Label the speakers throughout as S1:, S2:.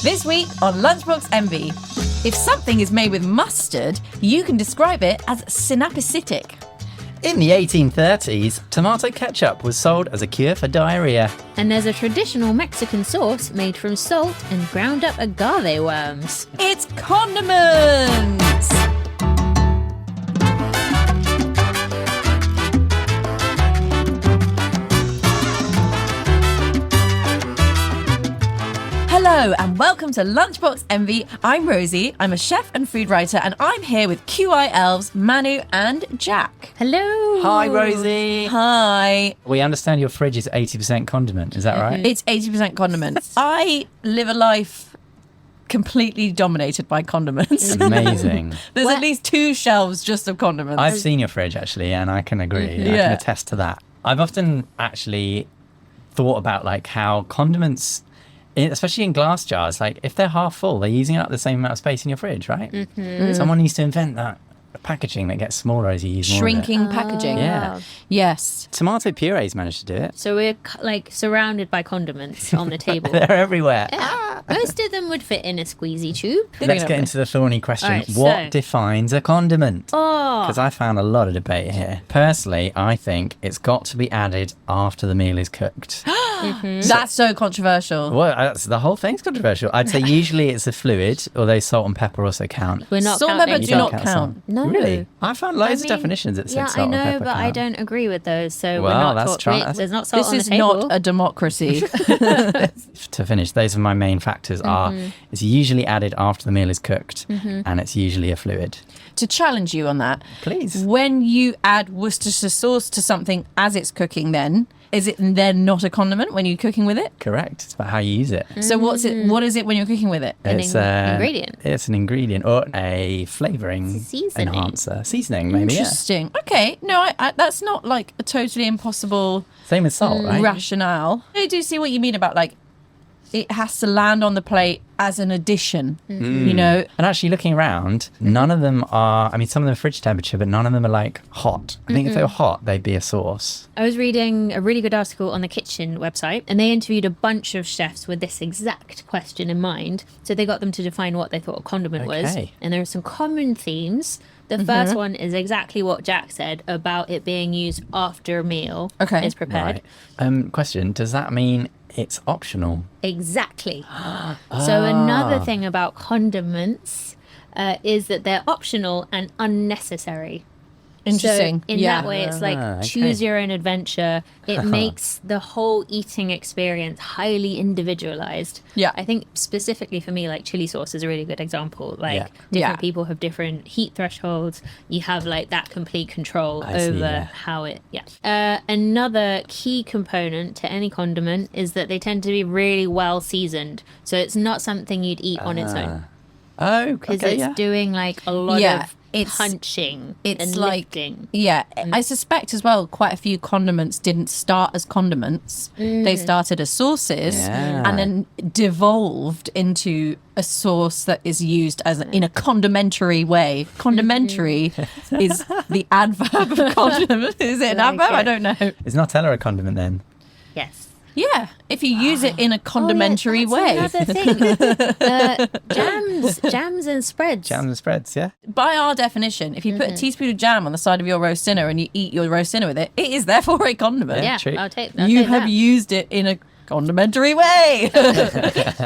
S1: This week on Lunchbox Envy, if something is made with mustard, you can describe it as synapicitic.
S2: In the 1830s, tomato ketchup was sold as a cure for diarrhea.
S3: And there's a traditional Mexican sauce made from salt and ground up agave worms.
S1: It's condiments! Hello and welcome to Lunchbox Envy. I'm Rosie, I'm a chef and food writer, and I'm here with QI elves Manu and Jack.
S3: Hello.
S2: Hi, Rosie.
S1: Hi.
S2: We understand your fridge is 80% condiment, is that right?
S1: It's 80% condiments. I live a life completely dominated by condiments.
S2: Amazing.
S1: There's at least 2 shelves just of condiments.
S2: I've seen your fridge, actually, and I can agree. I
S1: Yeah.
S2: can attest to that. I've often actually thought about like how condiments, especially in glass jars, like if they're half full, they're using up the same amount of space in your fridge, right? Mm-hmm. Someone needs to invent that packaging that gets smaller as you use more of it.
S1: Shrinking packaging.
S2: Yeah.
S1: Yes.
S2: Tomato puree's managed to do it.
S3: So we're like surrounded by condiments on the table.
S2: They're everywhere.
S3: Most of them would fit in a squeezy tube.
S2: Let's get into the thorny question.
S3: All right,
S2: what
S3: so-
S2: defines a condiment?
S3: Oh,
S2: Because I found a lot of debate here. Personally, I think it's got to be added after the meal is cooked.
S1: That's so controversial.
S2: Well, the whole thing's controversial. I'd say usually it's a fluid, although salt and pepper also count.
S3: we're not
S1: Salt and
S3: counting.
S1: pepper do not count.
S3: No.
S2: Really? I found loads
S3: I
S2: of
S3: mean,
S2: definitions that said
S3: Yeah,
S2: salt
S3: I know,
S2: and pepper
S3: but I
S2: count.
S3: don't agree with those. So
S2: Well,
S3: we're not
S2: that's
S3: talking. There's not salt
S1: This
S3: on the
S1: is
S3: table.
S1: not a democracy.
S2: To finish, those are my main factors are it's usually added after the meal is cooked and it's usually a fluid.
S1: To challenge you on that,
S2: Please.
S1: when you add Worcestershire sauce to something as it's cooking, then is it then not a condiment when you're cooking with it?
S2: Correct. It's about how you use it.
S1: So what is it when you're cooking with it?
S2: It's
S3: ingredient.
S2: It's an ingredient or a flavouring
S3: Seasoning.
S2: enhancer. Seasoning, maybe, yeah.
S1: Interesting. Okay, no, I that's not like a totally impossible
S2: Same with salt, right?
S1: rationale. I do see what you mean about like it has to land on the plate as an addition, you know?
S2: And actually looking around, none of them are, I mean, some of them are fridge temperature, but none of them are like hot. I think if they were hot, they'd be a sauce.
S3: I was reading a really good article on the Kitchen website, and they interviewed a bunch of chefs with this exact question in mind. So they got them to define what they thought a condiment was.
S2: Okay.
S3: And there are some common themes. The first one is exactly what Jack said about it being used after a meal is prepared.
S2: Right. Question, does that mean it's optional?
S3: Exactly. So another thing about condiments is that they're optional and unnecessary.
S1: Interesting.
S3: So in that way, it's like
S2: okay.
S3: choose your own adventure. It makes the whole eating experience highly individualized.
S1: Yeah.
S3: I think specifically for me, like chili sauce is a really good example. Like
S2: Yeah.
S3: different
S1: Yeah.
S3: people have different heat thresholds. You have like that complete control
S2: I see,
S3: over
S2: yeah.
S3: how it. Yeah. Another key component to any condiment is that they tend to be really well seasoned. So it's not something you'd eat on its own
S2: Oh,
S3: because
S2: okay,
S3: it's
S2: yeah.
S3: doing like a lot
S1: Yeah,
S3: of
S1: it's-
S3: punching
S1: It's
S3: and
S1: like,
S3: lifting.
S1: yeah, I suspect as well quite a few condiments didn't start as condiments. They started as sauces
S2: Yeah.
S1: and then devolved into a sauce that is used as in a condimentary way. Condimentary is the adverb of condiment. Is it an adverb? I don't know.
S2: Is Nutella a condiment then?
S3: Yes.
S1: Yeah, if you use it in a condimentary way.
S3: Another thing. Jams and spreads.
S2: Jams and spreads, yeah?
S1: By our definition, if you put a teaspoon of jam on the side of your roast dinner and you eat your roast dinner with it, it is therefore a condiment.
S3: Yeah,
S2: True.
S3: I'll take
S1: You
S3: that.
S1: have used it in a condimentary way.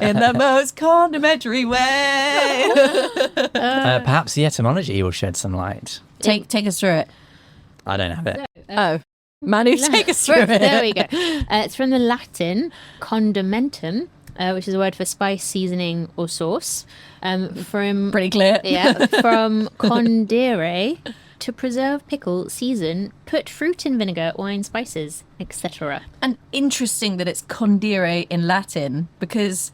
S1: In the most condimentary way.
S2: Perhaps the etymology will shed some light.
S1: Take us through it.
S2: I don't have it.
S1: Oh, Manu, take us through it.
S3: There we go. It's from the Latin condimentum, which is a word for spice, seasoning, or sauce. From
S1: Pretty clear.
S3: from condire, to preserve, pickle, season, put fruit in vinegar, wine, spices, etc.
S1: And interesting that it's condire in Latin because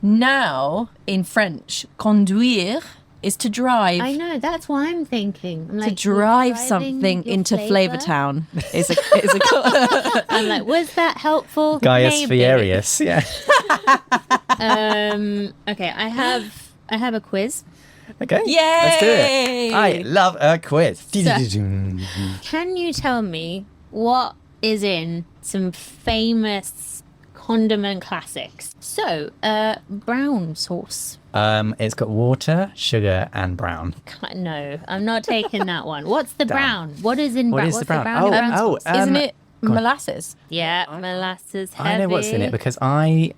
S1: now in French, conduire is to drive.
S3: I know, that's what I'm thinking. I'm
S1: To
S3: like,
S1: drive
S3: you're driving
S1: something
S3: your
S1: into
S3: flavour?
S1: Flavortown is a
S3: I'm like, was that helpful?
S2: Gaius
S3: Maybe.
S2: Fierius, yeah.
S3: Okay, I have a quiz.
S2: Okay,
S1: Yay!
S2: let's do it. I love a quiz.
S3: Can you tell me what is in some famous condiment classics. So, brown sauce.
S2: It's got water, sugar, and brown.
S3: No, I'm not taking that one. What's the
S2: Damn.
S3: brown? What is in
S2: What
S3: brown?
S2: is
S3: What's
S2: the brown?
S3: in brown sauce?
S1: Isn't it molasses?
S3: Yeah, molasses heavy.
S2: I know what's in it because I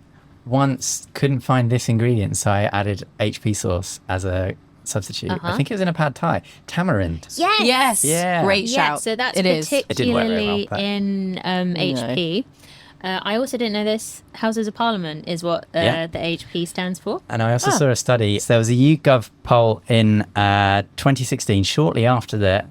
S2: once couldn't find this ingredient, so I added HP sauce as a substitute. I think it was in a pad thai. Tamarind.
S3: Yes.
S1: Yes.
S2: Yeah.
S1: Great
S3: Yeah,
S1: shout.
S3: so that's
S1: It is.
S2: It didn't work very well,
S3: particularly
S2: but-
S3: in HP. I also didn't know this. Houses of Parliament is what
S2: Yeah.
S3: the HP stands for.
S2: And I also saw a study. So there was a YouGov poll in 2016, shortly after the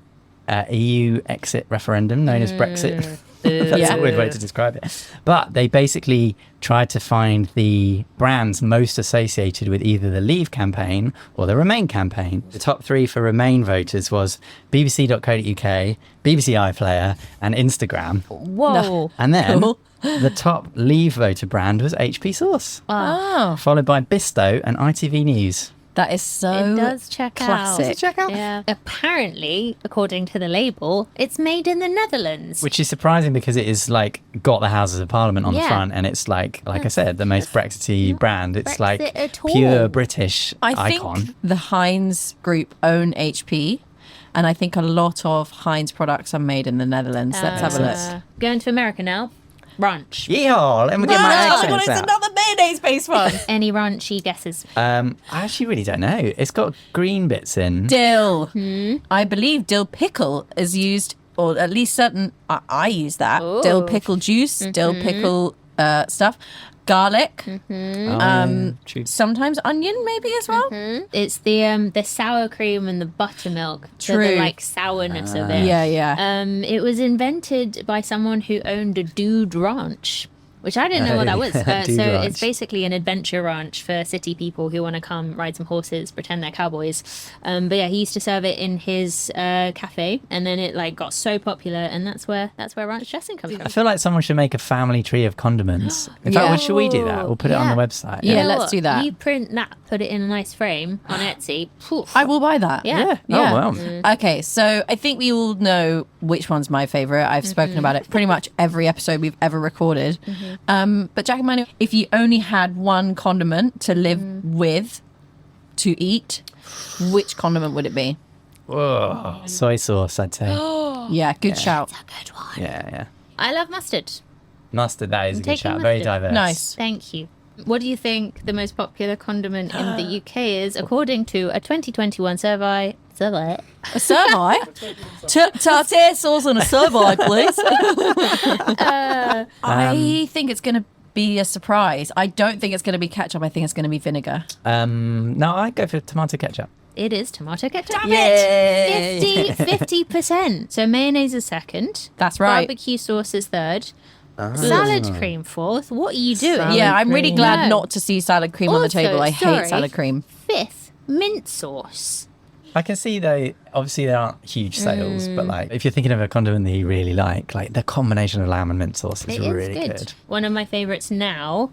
S2: EU exit referendum, known as Brexit. That's
S1: Yeah.
S2: a weird way to describe it. But they basically tried to find the brands most associated with either the Leave campaign or the Remain campaign. The top 3 for Remain voters was BBC.co.uk, BBC iPlayer, and Instagram.
S3: Whoa.
S2: And then
S1: Cool.
S2: the top Leave voter brand was HP Sauce,
S1: Oh,
S2: followed by Bisto and ITV News.
S1: that is so
S3: It does check
S1: classic.
S3: out.
S2: Check out.
S3: Yeah. Apparently, according to the label, it's made in the Netherlands.
S2: Which is surprising because it is like got the Houses of Parliament on the
S3: Yeah.
S2: front, and it's like I said, the most Brexit-y brand. It's
S3: Brexit
S2: like
S3: at all.
S2: pure British
S1: I
S2: icon.
S1: think the Heinz group own HP, and I think a lot of Heinz products are made in the Netherlands. Let's have a look.
S3: Going to America now. Ranch.
S2: Yeehaw! Let me get my accents out.
S1: mayonnaise-based one.
S3: Any ranchy guesses?
S2: I actually really don't know. It's got green bits in.
S1: Dill. I believe dill pickle is used, or at least certain. I use that. Dill pickle juice, dill pickle stuff, garlic.
S2: Oh, yeah, true.
S1: Sometimes onion, maybe as well.
S3: It's the sour cream and the buttermilk. So the
S1: True.
S3: like sourness of it.
S1: Yeah, yeah.
S3: It was invented by someone who owned a dude ranch, which I didn't know what that was.
S2: Dude
S3: So
S2: ranch.
S3: it's basically an adventure ranch for city people who want to come ride some horses, pretend they're cowboys. But yeah, he used to serve it in his cafe, and then it like got so popular, and that's where ranch dressing comes
S2: I
S3: from.
S2: feel like someone should make a family tree of condiments. In
S1: Yeah.
S2: fact, well, should we do that? We'll put it on
S3: Yeah.
S2: the website.
S1: Yeah,
S3: You know
S1: let's
S3: what?
S1: do that.
S3: You print that, put it in a nice frame on Etsy. Poof.
S1: I will buy that.
S3: Yeah.
S1: Yeah.
S2: Oh, wow.
S1: Okay, so I think we all know which one's my favorite. I've spoken about it pretty much every episode we've ever recorded. But Jack and Manu, if you only had one condiment to live with, to eat, which condiment would it be?
S2: Whoa. Soy sauce, I'd say.
S1: Yeah, good shout.
S3: Good one.
S2: Yeah.
S3: I love mustard.
S2: Mustard, that is a good
S3: taking
S2: shout. Very
S3: mustard.
S2: diverse.
S1: Nice.
S3: Thank you. What do you think the most popular condiment in the UK is, according to a 2021 survey?
S1: A survey? Tartare sauce and a survey, please. I think it's going to be a surprise. I don't think it's going to be ketchup. I think it's going to be vinegar.
S2: No, I'd go for tomato ketchup.
S3: It is tomato ketchup.
S1: Damn it!
S3: Yay! 50%. So mayonnaise is second.
S1: That's right.
S3: Barbecue sauce is third. Salad cream fourth. What are you doing?
S2: Salad
S1: Yeah, I'm really
S2: cream.
S1: glad
S3: No.
S1: not to see salad cream on the
S3: Also,
S1: table. I hate
S3: sorry.
S1: salad cream.
S3: Fifth, mint sauce.
S2: I can see though, obviously there aren't huge sales, but like if you're thinking of a condiment that you really like the combination of lamb and mint sauce is
S3: It is
S2: really
S3: good.
S2: good.
S3: One of my favourites now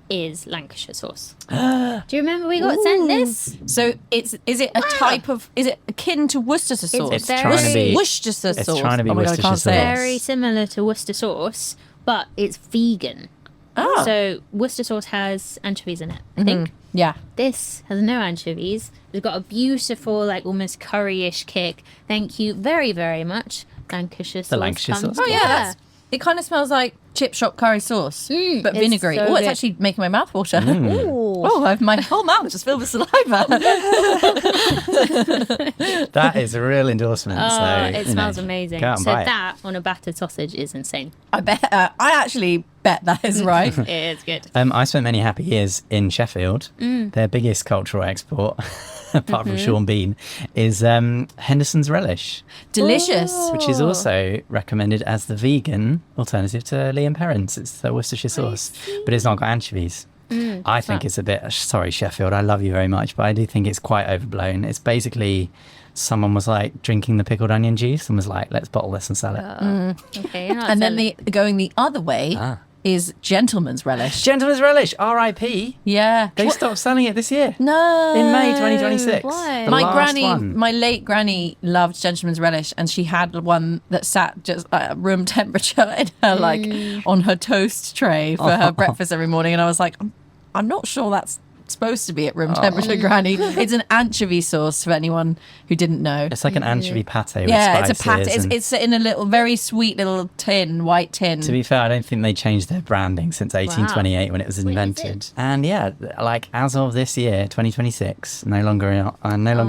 S3: is Lancashire sauce. Do you remember we got sent this?
S1: So is it a type of, is it akin to Worcestershire sauce?
S3: It's
S2: trying to be-
S1: Worcestershire
S2: it's
S1: sauce.
S2: trying to be
S1: oh my God, I
S2: Worcestershire
S1: can't say it.
S2: sauce.
S3: Very similar to Worcester sauce, but it's vegan.
S1: Oh.
S3: So Worcester sauce has anchovies in it, I think.
S1: Yeah.
S3: This has no anchovies. It's got a beautiful, like almost curry-ish kick. Thank you very, very much. Lancashire sauce.
S2: Lancashire
S3: comes-
S2: sauce.
S1: Oh, yeah. It kind of smells like chip shop curry sauce, but
S3: it's
S1: vinegary.
S3: so
S1: Oh, it's
S3: good.
S1: actually making my mouth water.
S3: Ooh.
S1: My whole mouth just filled with saliva.
S2: That is a real endorsement.
S3: Oh,
S2: so,
S3: it
S2: you
S3: smells
S2: know,
S3: amazing.
S2: go out and
S3: So
S2: buy it.
S3: that on a battered sausage is insane.
S1: I actually bet that is right.
S3: It is good.
S2: I spent many happy years in Sheffield. Their biggest cultural export, apart from Sean Bean, is Henderson's Relish,
S1: Delicious.
S2: which is also recommended as the vegan alternative to Liam Perrins. It's the Worcestershire sauce, but it's not got anchovies. I think it's a bit, sorry Sheffield, I love you very much, but I do think it's quite overblown. It's basically someone was like drinking the pickled onion juice and was like, let's bottle this and sell it.
S3: Okay, you're not
S1: And then
S3: selling-
S1: going the other way is Gentleman's Relish.
S2: Gentleman's Relish, R.I.P.
S1: Yeah.
S2: They stopped selling it this year.
S1: No.
S2: In May 2026.
S3: Why?
S2: The
S1: My
S2: last
S1: granny,
S2: one.
S1: my late granny loved Gentleman's Relish, and she had one that sat just at room temperature in her, on her toast tray for her breakfast every morning. And I was like, I'm not sure that's supposed to be at room temperature, Granny. It's an anchovy sauce for anyone who didn't know.
S2: It's like an anchovy pate with
S1: Yeah, it's
S2: spices.
S1: a pate. It's in a little, very sweet little tin, white tin.
S2: To be fair, I don't think they changed their branding since 1828 when it was invented. And yeah, like as of this year, 2026, no longer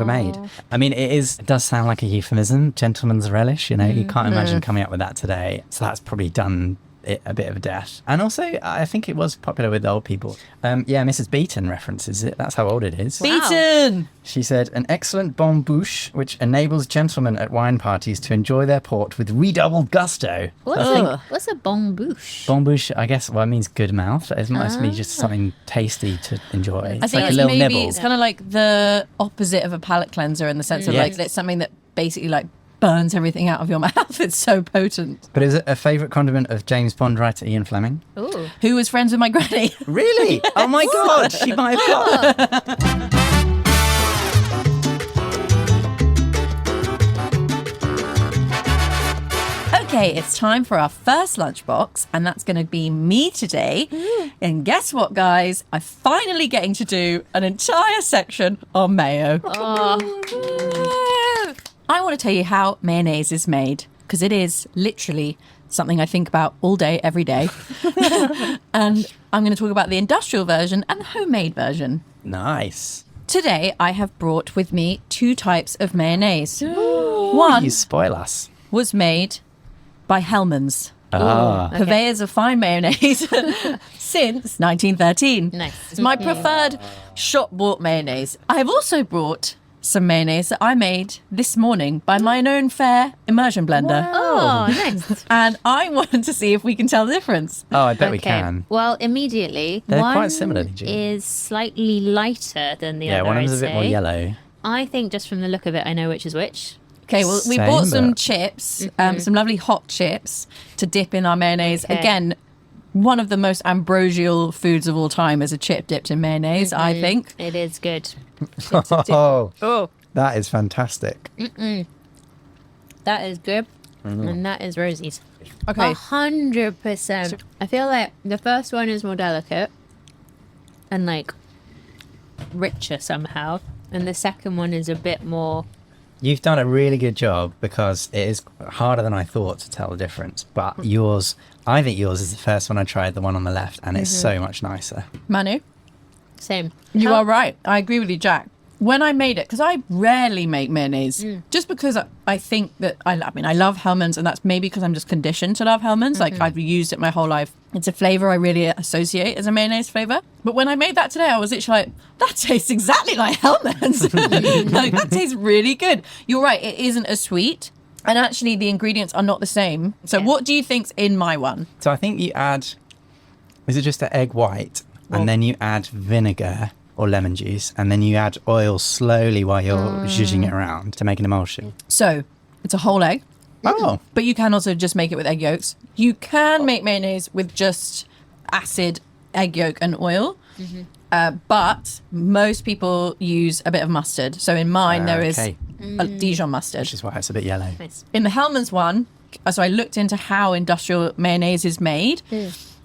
S2: made. I mean, it does sound like a euphemism, Gentleman's Relish. You know, you can't imagine coming up with that today. So that's probably done it a bit of a death. And also, I think it was popular with old people. Mrs. Beaton references it. That's how old it is.
S1: Beaton!
S2: She said, an excellent bon bouche which enables gentlemen at wine parties to enjoy their port with redoubled gusto.
S3: What's a bon bouche?
S2: Bon bouche, I guess, it means good mouth. It must be just something tasty to enjoy.
S1: I
S2: It's
S1: think
S2: like a little
S1: maybe
S2: nibble.
S1: it's kind of like the opposite of a palate cleanser in the sense of like it's something that basically like burns everything out of your mouth. It's so potent.
S2: But is it a favourite condiment of James Bond writer Ian Fleming?
S3: Ooh.
S1: Who was friends with my granny?
S2: Really? Oh my God, she might have got
S1: Okay, it's time for our first lunchbox, and that's going to be me today. And guess what, guys? I'm finally getting to do an entire section on mayo. I want to tell you how mayonnaise is made, because it is literally something I think about all day, every day. And I'm going to talk about the industrial version and the homemade version.
S2: Nice.
S1: Today, I have brought with me 2 types of mayonnaise. One
S2: You spoil us.
S1: was made by Hellmann's,
S2: Ah.
S1: purveyors of fine mayonnaise since 1913.
S3: Nice.
S1: It's my preferred shop-bought mayonnaise. I have also brought some mayonnaise that I made this morning by my own fair immersion blender.
S3: Oh, nice.
S1: And I want to see if we can tell the difference.
S2: Oh, I bet we can.
S3: Well, immediately,
S2: They're
S3: one
S2: quite similar, Gene.
S3: is slightly lighter than the
S2: Yeah,
S3: other.
S2: one of
S3: I'd
S2: them's a bit more
S3: say.
S2: yellow.
S3: I think just from the look of it, I know which is which.
S1: Okay, well, we
S2: Same,
S1: bought some
S2: but-
S1: chips, some lovely hot chips to dip in our mayonnaise.
S3: Okay.
S1: Again, one of the most ambrosial foods of all time is a chip dipped in mayonnaise, I think.
S3: It is good.
S2: Oh, that is fantastic.
S3: That is good. And that is Rosie's.
S1: Okay.
S3: 100%. I feel like the first one is more delicate and like richer somehow. And the second one is a bit more.
S2: You've done a really good job because it is harder than I thought to tell the difference. But I think yours is the first one I tried, the one on the left, and it's so much nicer.
S1: Manu,
S3: Same.
S1: you are right. I agree with you, Jack. When I made it, because I rarely make mayonnaise, just because I think that, I love Hellmann's, and that's maybe because I'm just conditioned to love Hellmann's. Like, I've used it my whole life. It's a flavour I really associate as a mayonnaise flavour. But when I made that today, I was literally like, that tastes exactly like Hellmann's. Like, that tastes really good. You're right, it isn't as sweet. And actually, the ingredients are not the same. So what do you think's in my one?
S2: So I think you add, is it just an egg white? And then you add vinegar or lemon juice, and then you add oil slowly while you're zhuzhing it around to make an emulsion.
S1: So it's a whole egg.
S2: Oh.
S1: But you can also just make it with egg yolks. You can make mayonnaise with just acid, egg yolk, and oil. But most people use a bit of mustard. So in mine, there is
S2: Okay.
S1: a Dijon mustard.
S2: Which is why it's a bit yellow.
S3: Nice.
S1: In the Hellmann's one, so I looked into how industrial mayonnaise is made.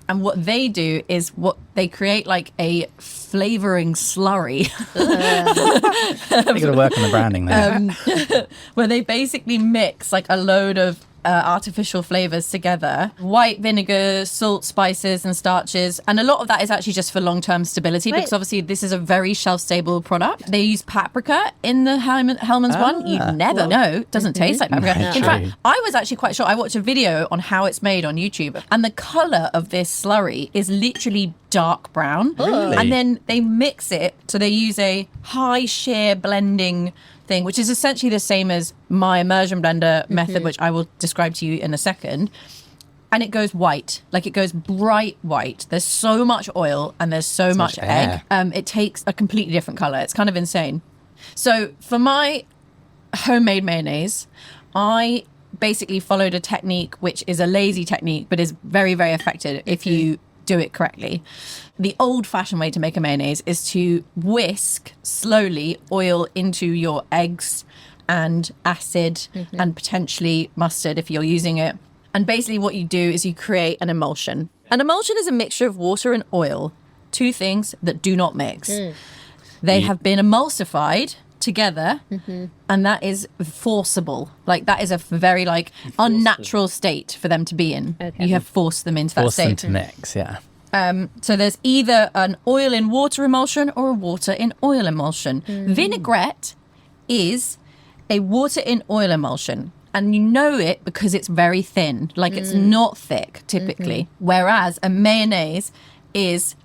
S1: And what they do is they create like a flavouring slurry.
S2: You've got to work on the branding there.
S1: Where they basically mix like a load of artificial flavors together, white vinegar, salt, spices and starches, and a lot of that is actually just for long-term stability because obviously this is a very shelf-stable product. They use paprika in the Hellmann's one. You never know. It doesn't taste like paprika.
S2: No.
S1: In
S2: True.
S1: fact, I was actually quite shocked. I watched a video on how it's made on YouTube, and the color of this slurry is literally dark brown.
S2: Really?
S1: And then they mix it, so they use a high shear blending thing, which is essentially the same as my immersion blender method, which I will describe to you in a second. And it goes white, like it goes bright white. There's so much oil and there's so much egg.
S2: air.
S1: It takes a completely different color. It's kind of insane. So for my homemade mayonnaise, I basically followed a technique which is a lazy technique, but is very, very effective if you do it correctly. The old-fashioned way to make a mayonnaise is to whisk slowly oil into your eggs and acid and potentially mustard if you're using it. And basically what you do is you create an emulsion. An emulsion is a mixture of water and oil, two things that do not mix. They have been emulsified together, and that is forcible. Like, that is a very unnatural state for them to be in. You have forced them into that
S2: Force them
S1: state.
S2: to mix, yeah.
S1: So there's either an oil in water emulsion or a water in oil emulsion. Vinaigrette is a water in oil emulsion. And you know it because it's very thin. Like, it's not thick, typically. Whereas a mayonnaise is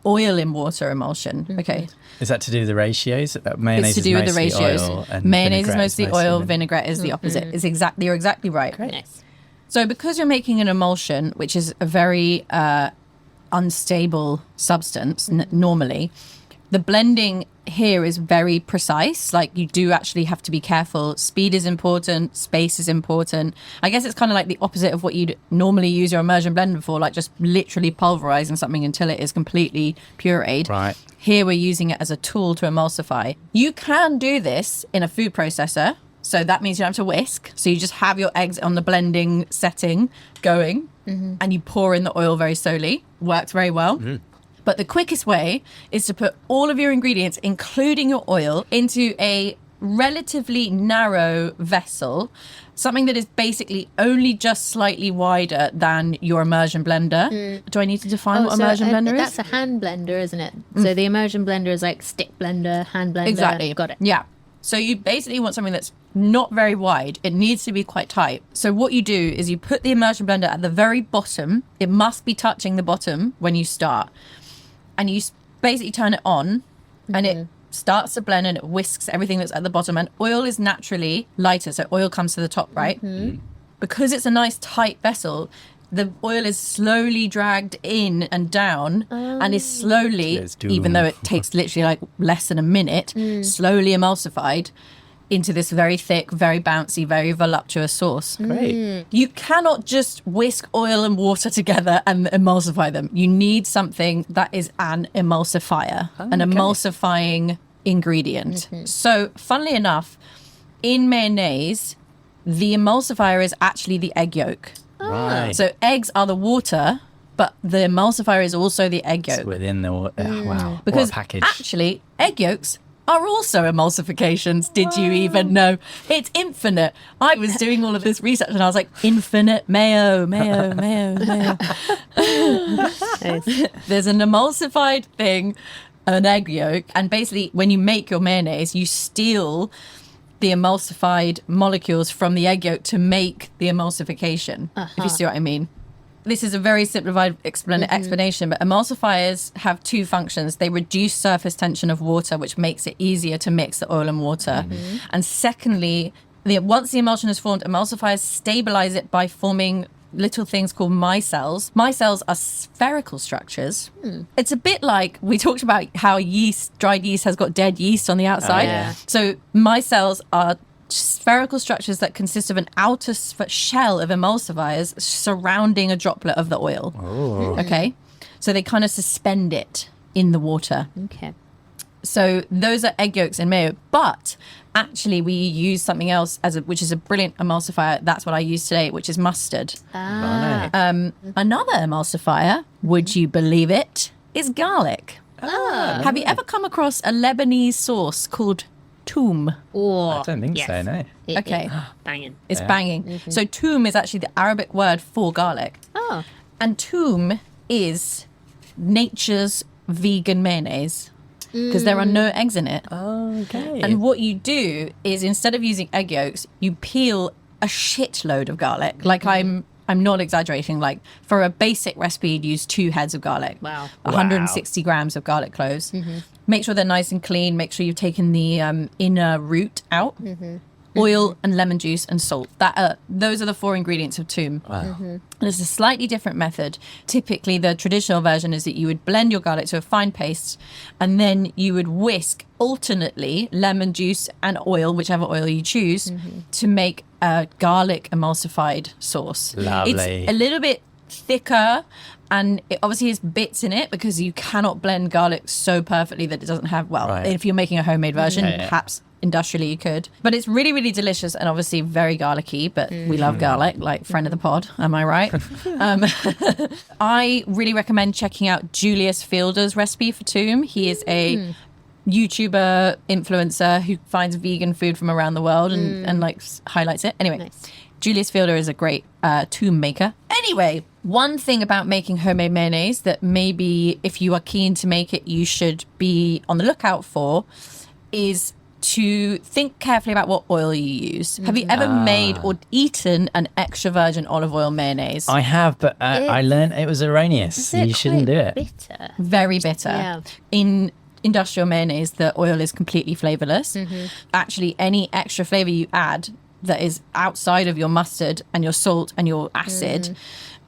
S1: oil in water emulsion. Okay.
S2: Is that to do with the ratios? Mayonnaise
S1: It's to do with the
S2: is mostly
S1: ratios.
S2: oil and
S1: Mayonnaise is
S2: vinaigrette
S1: mostly oil, vinaigrette is the opposite. You're exactly right.
S3: Nice.
S1: So because you're making an emulsion, which is a very unstable substance normally, the blending here is very precise. Like, you do actually have to be careful. Speed is important. Space is important. I guess it's kind of like the opposite of what you'd normally use your immersion blender for, like just literally pulverizing something until it is completely pureed.
S2: Right.
S1: Here we're using it as a tool to emulsify. You can do this in a food processor. So that means you don't have to whisk. So you just have your eggs on the blending setting going and you pour in the oil very slowly. Works very well. But the quickest way is to put all of your ingredients, including your oil, into a relatively narrow vessel, something that is basically only just slightly wider than your immersion blender. Do I need to define what immersion blender is?
S3: That's a hand blender, isn't it? So the immersion blender is like stick blender, hand blender.
S1: Exactly.
S3: Got it.
S1: Yeah. So you basically want something that's not very wide. It needs to be quite tight. So what you do is you put the immersion blender at the very bottom. It must be touching the bottom when you start. And you basically turn it on and it starts to blend and it whisks everything that's at the bottom. And oil is naturally lighter. So oil comes to the top, right? Because it's a nice tight vessel, the oil is slowly dragged in and down and is slowly, even though it takes literally like less than a minute, slowly emulsified into this very thick, very bouncy, very voluptuous sauce.
S2: Great.
S1: You cannot just whisk oil and water together and emulsify them. You need something that is an emulsifier, an emulsifying ingredient. So, funnily enough, in mayonnaise, the emulsifier is actually the egg yolk.
S2: Right.
S1: So eggs are the water, but the emulsifier is also the egg yolk.
S2: It's within the... wow.
S1: Because
S2: what a package.
S1: actually, egg yolks are also emulsifications. Did you even know? It's infinite. I was doing all of this research and I was like, infinite mayo. There's an emulsified thing, an egg yolk. And basically, when you make your mayonnaise, you steal the emulsified molecules from the egg yolk to make the emulsification, if you see what I mean. This is a very simplified explanation, but emulsifiers have two functions. They reduce surface tension of water, which makes it easier to mix the oil and water. And secondly, once the emulsion is formed, emulsifiers stabilize it by forming little things called micelles. Micelles are spherical structures. It's a bit like we talked about how dried yeast has got dead yeast on the outside.
S3: Yeah.
S1: So micelles are spherical structures that consist of an outer shell of emulsifiers surrounding a droplet of the oil. Okay, so they kind of suspend it in the water.
S3: Okay.
S1: So those are egg yolks in mayo, but actually we use something else which is a brilliant emulsifier. That's what I use today, which is mustard. Another emulsifier, would you believe it, is garlic. Have you ever come across a Lebanese sauce called toum?
S2: I don't think so, no.
S1: Okay.
S3: Banging.
S1: It's banging. So toum is actually the Arabic word for garlic.
S3: Oh.
S1: And toum is nature's vegan mayonnaise because there are no eggs in it.
S2: Okay.
S1: And what you do is, instead of using egg yolks, you peel a shitload of garlic. Like, I'm not exaggerating. Like, for a basic recipe, you'd use 2 heads of garlic.
S3: Wow.
S1: 160 grams of garlic cloves. Make sure they're nice and clean. Make sure you've taken the inner root out. oil and lemon juice and salt. Those are the 4 ingredients of toum.
S2: Wow.
S1: And it's a slightly different method. Typically, the traditional version is that you would blend your garlic to a fine paste, and then you would whisk alternately lemon juice and oil, whichever oil you choose, to make a garlic emulsified sauce.
S2: Lovely.
S1: It's a little bit thicker, and it obviously has bits in it because you cannot blend garlic so perfectly that it doesn't have, if you're making a homemade version, perhaps industrially you could. But it's really, really delicious and obviously very garlicky, but we love garlic, like friend of the pod, am I right? I really recommend checking out Julius Fielder's recipe for toum. He is a YouTuber influencer who finds vegan food from around the world and like highlights it. Anyway, nice. Julius Fielder is a great toum maker. Anyway, one thing about making homemade mayonnaise that maybe if you are keen to make it, you should be on the lookout for is to think carefully about what oil you use. Have you ever made or eaten an extra virgin olive oil mayonnaise?
S2: I have, but I learned it was erroneous. You shouldn't do it.
S3: Bitter?
S1: Very bitter.
S3: Yeah.
S1: In industrial mayonnaise, the oil is completely flavorless. Actually, any extra flavor you add that is outside of your mustard and your salt and your acid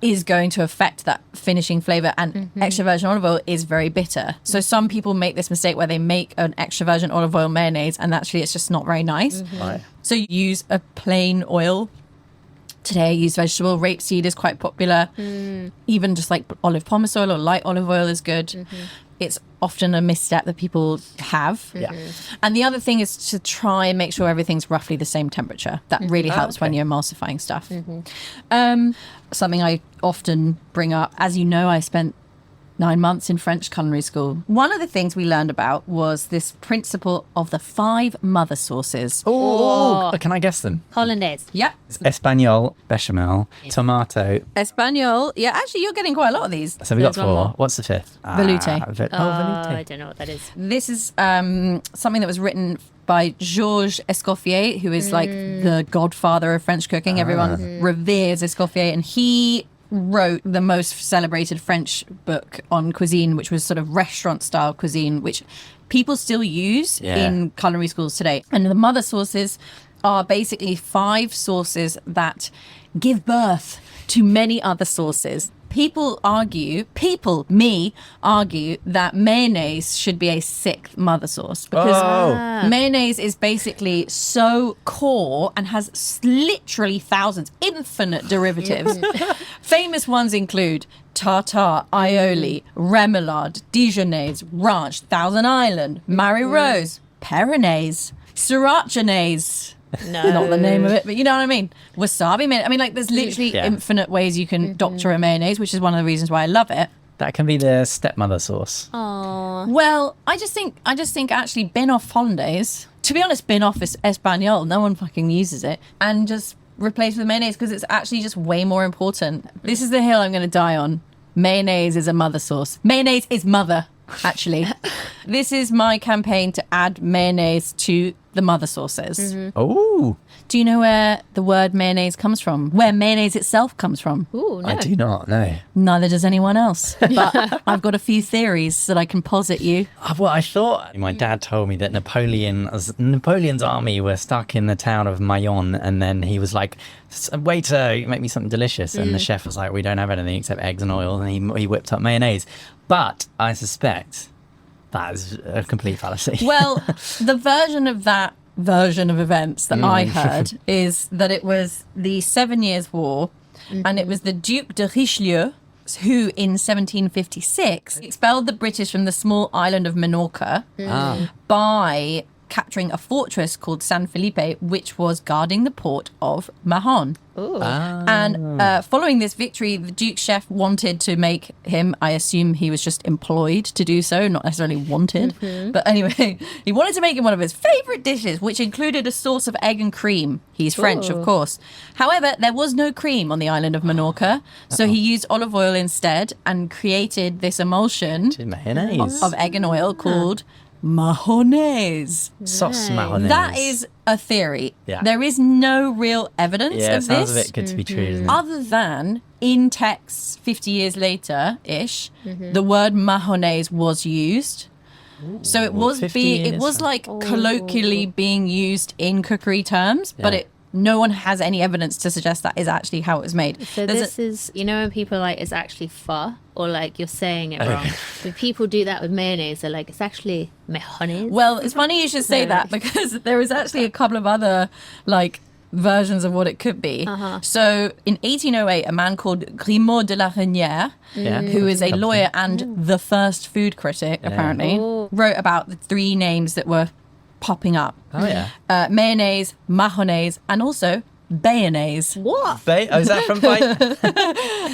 S1: is going to affect that finishing flavor, and extra virgin olive oil is very bitter. So some people make this mistake where they make an extra virgin olive oil mayonnaise and actually it's just not very nice.
S2: Right.
S1: So you use a plain oil. Today I use vegetable. Rapeseed is quite popular. Even just like olive pomace oil or light olive oil is good. It's often a misstep that people have. And the other thing is to try and make sure everything's roughly the same temperature. That really helps when you're emulsifying stuff. Something I often bring up, as you know, I spent 9 months in French culinary school. One of the things we learned about was this principle of the 5 mother sauces.
S2: Oh, can I guess them?
S3: Hollandaise.
S1: Yeah.
S2: It's Espanol, bechamel, tomato.
S1: Espanol. Yeah, actually, you're getting quite a lot of these.
S2: So we got
S3: There's one
S2: 4.
S3: more.
S2: What's the 5th?
S1: Velouté.
S2: Velouté.
S3: I don't know what that is.
S1: This is something that was written by Georges Escoffier, who is like the godfather of French cooking. Everyone reveres Escoffier, and he wrote the most celebrated French book on cuisine, which was sort of restaurant style cuisine, which people still use in culinary schools today. And the mother sauces are basically 5 sauces that give birth to many other sauces. People argue that mayonnaise should be a 6th mother sauce because mayonnaise is basically so core and has literally thousands, infinite derivatives. Famous ones include tartare, aioli, remoulade, dijonnaise, ranch, Thousand Island, Marie Rose, Peronaise, sriracha-naise.
S3: No.
S1: Not the name of it, but you know what I mean. Wasabi mayonnaise. I mean, like, there's literally infinite ways you can doctor a mayonnaise, which is one of the reasons why I love it.
S2: That can be the stepmother sauce.
S3: Aww.
S1: Well, I just think actually bin off hollandaise. To be honest, bin off is Espanol. No one fucking uses it, and just replace with mayonnaise because it's actually just way more important. This is the hill I'm going to die on. Mayonnaise is a mother sauce. Mayonnaise is mother. Actually, this is my campaign to add mayonnaise to the mother sauces.
S2: Oh,
S1: Do you know where the word mayonnaise comes from? Where mayonnaise itself comes from?
S3: Ooh, no.
S2: I do not know.
S1: Neither does anyone else. But I've got a few theories that I can posit you.
S2: Well, I thought my dad told me that Napoleon's army were stuck in the town of Mayonne, and then he was like, "Waiter, make me something delicious." And the chef was like, "We don't have anything except eggs and oil," and he whipped up mayonnaise. But I suspect that is a complete fallacy.
S1: Well, the version of events that I heard is that it was the 7 Years' War, and it was the Duke de Richelieu who in 1756 expelled the British from the small island of Minorca by capturing a fortress called San Felipe, which was guarding the port of Mahon. And following this victory, the Duke's chef wanted to make him, I assume he was just employed to do so, not necessarily wanted. But anyway, he wanted to make him one of his favourite dishes, which included a sauce of egg and cream. He's French, of course. However, there was no cream on the island of Minorca, so he used olive oil instead and created this emulsion
S2: Mayonnaise.
S1: of egg and oil called Mahonnaise.
S2: Sauce mayonnaise.
S1: That is a theory.
S2: Yeah.
S1: There is no real evidence
S2: Yeah, it
S1: of
S2: sounds
S1: this.
S2: a bit good to be true, doesn't it?
S1: Other than in texts 50 years later-ish, the word Mahonnaise was used. So it was
S2: 50
S1: it was
S2: years.
S1: like colloquially being used in cookery terms, but
S2: Yeah.
S1: no one has any evidence to suggest that is actually how it was made.
S3: So
S1: There's
S3: this is, you know, when people are like, it's actually pho, or like you're saying it wrong. When people do that with mayonnaise, they're like, it's actually mayonnaise.
S1: Well, it's funny you should say that because there is actually a couple of other like versions of what it could be. So in 1808, a man called Grimaud de la Reynière,
S2: Yeah.
S1: who is a
S2: Something.
S1: lawyer and the first food critic, apparently, wrote about the three names that were popping up.
S2: Oh, yeah.
S1: Mayonnaise, mahonnaise, and also bayonnaise.
S3: What?
S2: Is that from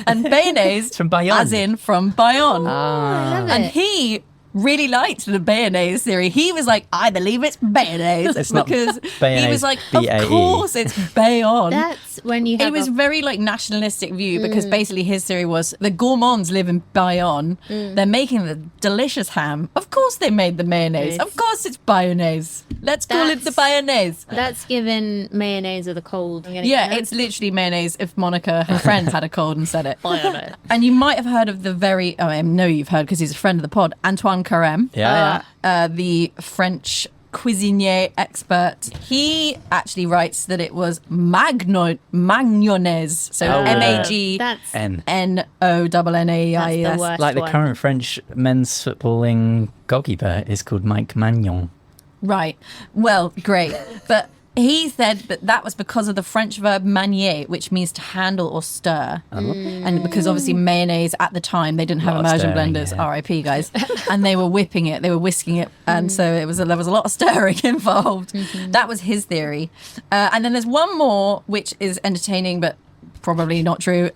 S1: And bayonnaise,
S2: From Bayonne.
S1: as in from Bayonne.
S3: I love
S1: And
S3: it.
S1: he really liked the bayonnaise theory. He was like, I believe it's bayonnaise.
S2: It's not
S1: because he
S2: bayonnaise,
S1: was like,
S2: B-A-E.
S1: of course it's Bayonne.
S3: That's when you have
S1: It was very like nationalistic view because basically his theory was the gourmands live in Bayonne. They're making the delicious ham. Of course they made the mayonnaise.
S3: Nice.
S1: Of course it's bayonnaise. Let's call it the
S3: That's-
S1: bayonnaise.
S3: That's given mayonnaise of the cold. I'm gonna
S1: Yeah,
S3: get
S1: it's literally mayonnaise if Monica, her friend, had a cold and said it.
S3: it.
S1: And you might have heard of the I know you've heard because he's a friend of the pod, Antoine Carême.
S2: Yeah,
S1: The French cuisinier expert. He actually writes that it was magnonnaise. So
S2: Oh,
S1: M-A-G
S3: That's
S1: N-O-N-N-A-I-S.
S3: That's the worst
S2: Like the
S3: one.
S2: current French men's footballing goalkeeper is called Mike Magnon.
S1: Right. Well, great. But he said that was because of the French verb manier, which means to handle or stir. And because obviously mayonnaise at the time, they didn't have
S2: Lot of
S1: immersion
S2: stirring,
S1: blenders,
S2: yeah.
S1: RIP guys. And they were whipping it, they were whisking it. And so there was a lot of stirring involved. That was his theory. And then there's one more, which is entertaining, but probably not true.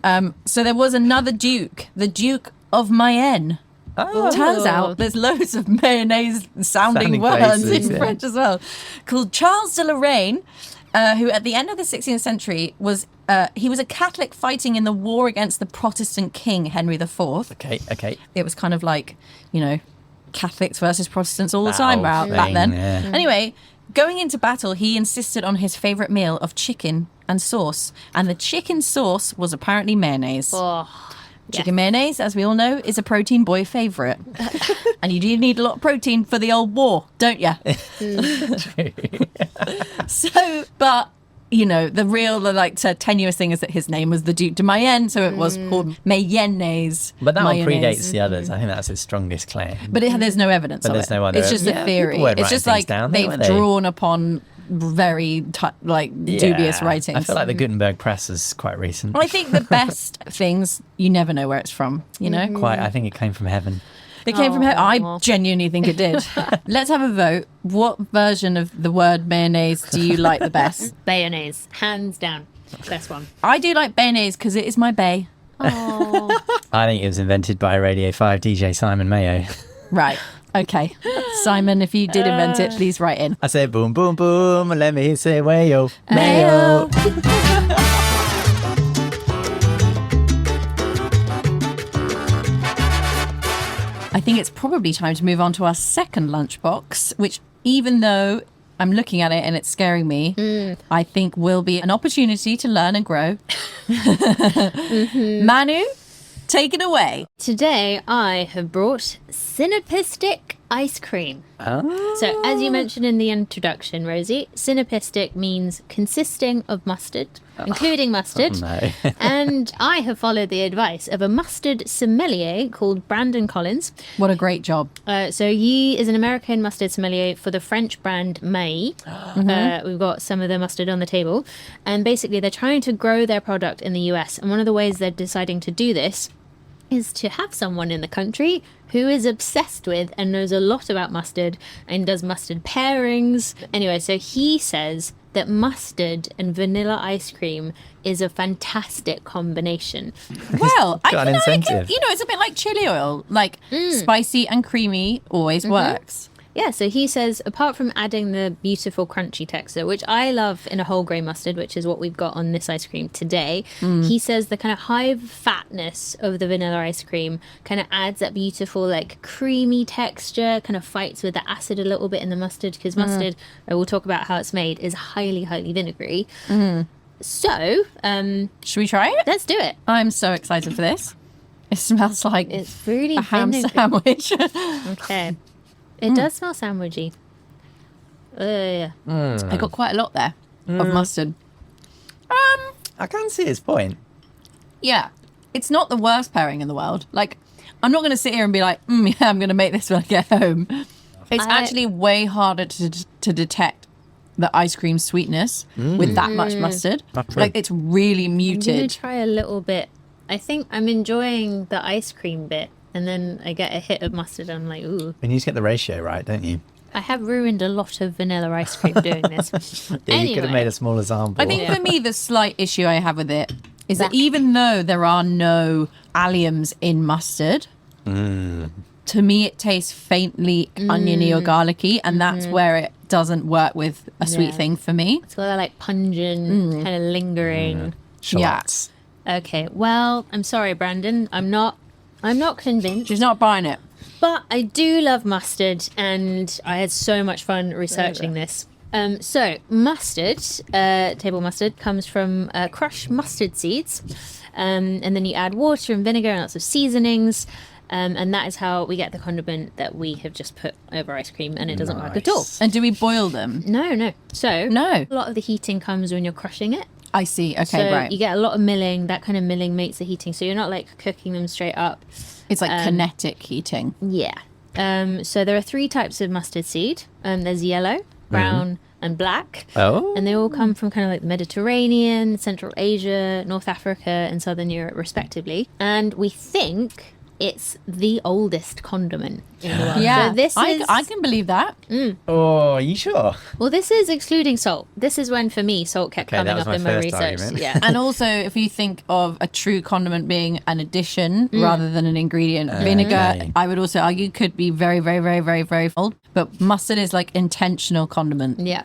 S1: So there was another duke, the Duke of Mayenne.
S2: Oh,
S1: Turns out there's loads of mayonnaise sounding
S2: Sounding
S1: words
S2: places,
S1: in
S2: yeah.
S1: French as well. Called Charles de Lorraine, who at the end of the 16th century was a Catholic fighting in the war against the Protestant king Henry IV.
S2: okay.
S1: It was kind of like, Catholics versus Protestants all the
S2: That
S1: time
S2: old
S1: back
S2: thing,
S1: then.
S2: yeah.
S1: Anyway, going into battle, he insisted on his favourite meal of chicken and sauce. And the chicken sauce was apparently mayonnaise.
S3: Oh,
S1: Chicken mayonnaise, as we all know, is a protein boy favourite. And you do need a lot of protein for the old war, don't you? So, but, the real, tenuous thing is that his name was the Duke de Mayenne, so it was called mayonnaise.
S2: But that one
S1: mayonnaise.
S2: predates the others. I think that's his strongest claim.
S1: But there's no evidence
S2: But
S1: of
S2: there's
S1: it.
S2: no other
S1: It's just
S2: evidence.
S1: a theory.
S2: People weren't
S1: It's just
S2: writing things
S1: like
S2: down,
S1: they've
S2: were they?
S1: drawn upon very dubious
S2: Yeah.
S1: writings.
S2: I feel like the Gutenberg press is quite recent.
S1: I think the best things, you never know where it's from,
S2: Quite. I think it came from heaven.
S1: It came from here. I
S3: Aw.
S1: genuinely think it did. Let's have a vote. What version of the word mayonnaise do you like the best?
S3: mayonnaise, hands down, best one.
S1: I do like mayonnaise because it is my bae.
S3: Oh,
S2: I think it was invented by Radio 5 DJ Simon Mayo.
S1: Right. Okay. Simon, if you did invent it, please write in.
S2: I say boom, boom, boom. Let me say wayo.
S1: Mayo. I think it's probably time to move on to our second lunchbox, which even though I'm looking at it and it's scaring me, I think will be an opportunity to learn and grow. Manu, take it away.
S3: today I have brought synopistic ice cream.
S2: Oh.
S3: So, as you mentioned in the introduction, Rosie, synopistic means consisting of mustard, including mustard.
S2: No.
S3: And I have followed the advice of a mustard sommelier called Brandon Collins.
S1: What a great job.
S3: So he is an American mustard sommelier for the French brand May. We've got some of the mustard on the table. And basically, they're trying to grow their product in the US. And one of the ways they're deciding to do this is to have someone in the country who is obsessed with and knows a lot about mustard and does mustard pairings. Anyway, so he says that mustard and vanilla ice cream is a fantastic combination.
S1: Well, I
S2: Got an
S1: can,
S2: incentive.
S1: it's a bit like chili oil. Like spicy and creamy always works.
S3: Yeah, so he says, apart from adding the beautiful crunchy texture, which I love in a whole grain mustard, which is what we've got on this ice cream today, he says the kind of high fatness of the vanilla ice cream kind of adds that beautiful, creamy texture, kind of fights with the acid a little bit in the mustard, because mustard, I will talk about how it's made, is highly, highly vinegary. So,
S1: Should we try it?
S3: let's do it.
S1: I'm so excited for this. It smells like
S3: It's really
S1: a ham
S3: vinegary.
S1: sandwich.
S3: Okay. It does smell sandwichy. Yeah.
S1: I got quite a lot there of mustard.
S2: I can see his point.
S1: Yeah, it's not the worst pairing in the world. Like, I'm not going to sit here and be like, yeah, I'm going to make this when I get home. It's actually way harder to detect the ice cream sweetness with that much mustard. Like, it's really
S3: I'm
S1: muted.
S3: going to try a little bit. I think I'm enjoying the ice cream bit, and then I get a hit of mustard, and I'm like, ooh.
S2: You need to get the ratio right, don't you?
S3: I have ruined a lot of vanilla ice cream doing this.
S2: Yeah,
S3: Anyway.
S2: you could have made a smaller sample.
S1: I think for me, the slight issue I have with it is that even though there are no alliums in mustard, to me it tastes faintly oniony or garlicky, and that's where it doesn't work with a sweet thing for me.
S3: It's got that like pungent, kind of lingering.
S2: Shallots.
S3: Okay, well, I'm sorry, Brandon. I'm not convinced.
S1: She's not buying it.
S3: But I do love mustard, and I had so much fun researching this. So mustard, table mustard, comes from crushed mustard seeds, and then you add water and vinegar and lots of seasonings, and that is how we get the condiment that we have just put over ice cream, and it doesn't work at all.
S1: And do we boil them?
S3: No. So
S1: No.
S3: a lot of the heating comes when you're crushing it.
S1: I see. Okay,
S3: So
S1: right.
S3: you get a lot of milling. That kind of milling makes the heating. So you're not like cooking them straight up.
S1: It's like kinetic heating.
S3: Yeah. So there are 3 types of mustard seed. There's yellow, brown, and black.
S2: Oh.
S3: And they all come from kind of like the Mediterranean, Central Asia, North Africa, and Southern Europe, respectively. And we think it's the oldest condiment in the world.
S1: Yeah,
S3: So this is...
S1: I can believe that.
S2: Oh, are you sure?
S3: Well, this is excluding salt. This is when, for me, salt kept
S2: Okay,
S3: coming
S2: that was
S3: up
S2: my
S3: in my
S2: first
S3: research.
S2: argument.
S3: Yeah.
S1: And also, if you think of a true condiment being an addition rather than an ingredient, vinegar,
S2: Okay.
S1: I would also argue, could be very, very, very, very, very old. But mustard is like intentional condiment.
S3: Yeah,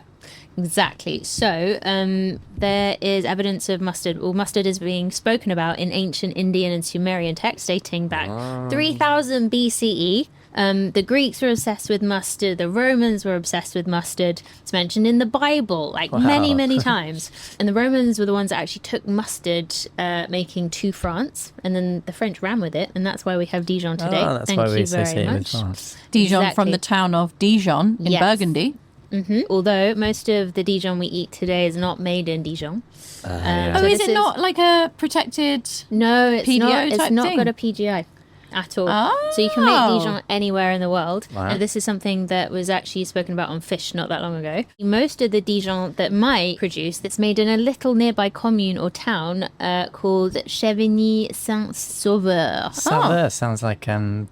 S3: exactly. So there is evidence of mustard. Well, mustard is being spoken about in ancient Indian and Sumerian texts dating back 3000 BCE. The Greeks were obsessed with mustard. The Romans were obsessed with mustard. It's mentioned in the Bible like many, many times. And the Romans were the ones that actually took mustard making to France. And then the French ran with it. And that's why we have Dijon today.
S2: Oh, that's
S3: Thank
S2: why we
S3: you very
S2: associate it with
S3: much.
S2: France.
S1: Dijon
S3: Exactly.
S1: from the town of Dijon in
S3: Yes.
S1: Burgundy.
S3: Although most of the Dijon we eat today is not made in Dijon.
S2: Yeah.
S1: Oh,
S3: So
S1: is
S3: this
S1: it not like a protected...
S3: No, it's
S1: PDO
S3: not. It's
S1: type
S3: not
S1: thing?
S3: got a PGI at all. So you can make
S1: Oh.
S3: Dijon anywhere in the world.
S2: Wow.
S3: And this is something that was actually spoken about on Fish not that long ago. Most of the Dijon that might produce, that's made in a little nearby commune or town called Chevigny-Saint-Sauveur.
S2: Saveur sounds like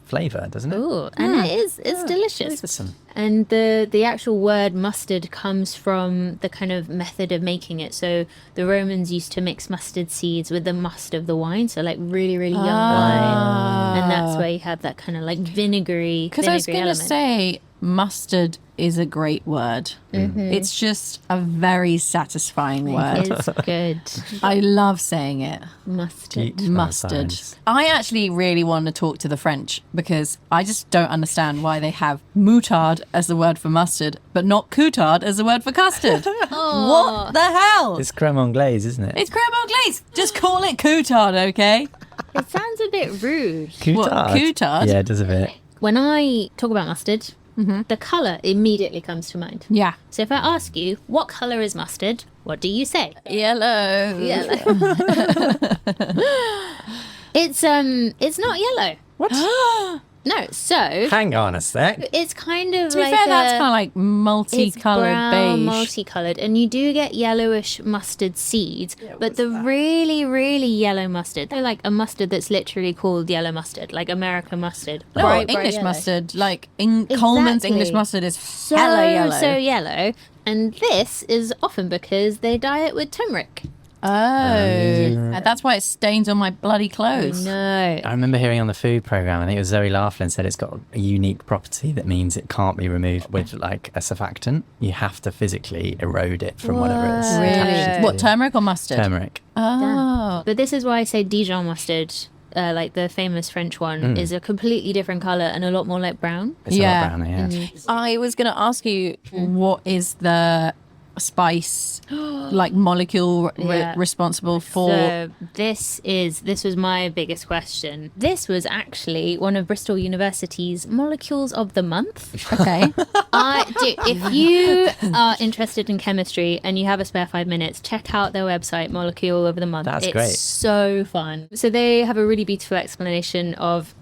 S2: flavour, doesn't it?
S3: Ooh, and it's delicious.
S2: Flavoursome.
S3: And the actual word mustard comes from the kind of method of making it. So the Romans used to mix mustard seeds with the must of the wine, so like really, really young wine. And that's where you have that kind of like vinegary
S1: Because I was going to
S3: element.
S1: say mustard is a great word. It's just a very satisfying word.
S3: It's good.
S1: I love saying it.
S3: Mustard.
S2: Eat
S1: Mustard.
S2: sometimes.
S1: I actually really want to talk to the French because I just don't understand why they have moutard as the word for mustard, but not coutard as the word for custard. What the hell?
S2: It's creme anglaise, isn't it?
S1: It's creme anglaise. Just call it coutard, okay?
S3: It sounds a bit rude.
S1: What, coutard?
S2: Yeah, it does a bit.
S3: When I talk about mustard, the colour immediately comes to mind.
S1: Yeah.
S3: So if I ask you, what colour is mustard? What do you say?
S1: Yellow.
S3: Yellow. It's not yellow.
S2: What?
S3: No, so
S2: Hang on a sec.
S3: it's kind of
S1: To be
S3: like
S1: fair, that's
S3: a-
S1: kind of like
S3: it's
S1: multicolored
S3: brown,
S1: beige.
S3: multicolored, and you do get yellowish mustard seeds. But the really, really yellow mustard, they're like a mustard that's literally called yellow mustard, like American mustard.
S1: No,
S3: Bright
S1: English
S3: yellow.
S1: mustard. Like Coleman's English
S3: Exactly.
S1: mustard is
S3: So,
S1: hella yellow.
S3: so yellow. And this is often because they dye it with turmeric.
S1: And that's why it stains on my bloody clothes.
S3: No.
S2: I remember hearing on the food programme, I think it was Zoe Laughlin said it's got a unique property that means it can't be removed with like a surfactant. You have to physically erode it from whatever it's attached
S3: Really?
S2: to.
S1: What, turmeric or mustard?
S2: Turmeric.
S1: Oh.
S3: But this is why I say Dijon mustard, like the famous French one, is a completely different colour and a lot more like brown.
S2: It's
S1: Yeah.
S2: a lot browner, yeah.
S1: I was going to ask you, what is the spice, like molecule
S3: Yeah.
S1: responsible for?
S3: So this was my biggest question. This was actually one of Bristol University's molecules of the month.
S1: Okay.
S3: If you are interested in chemistry and you have a spare 5 minutes, check out their website, Molecule of the Month.
S2: That's
S3: it's
S2: great.
S3: so fun. So they have a really beautiful explanation of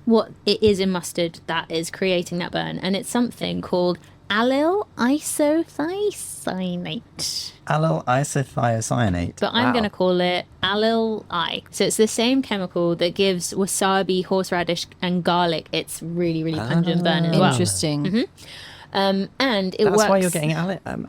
S3: what it is in mustard that is creating that burn, and it's something called allyl isothiocyanate.
S2: Allyl isothiocyanate.
S3: But I'm
S2: Wow.
S3: going to call it allyl I. So it's the same chemical that gives wasabi, horseradish, and garlic its really, really pungent burn as well.
S1: Interesting.
S3: And it
S2: That's
S3: works.
S2: why you're getting allium.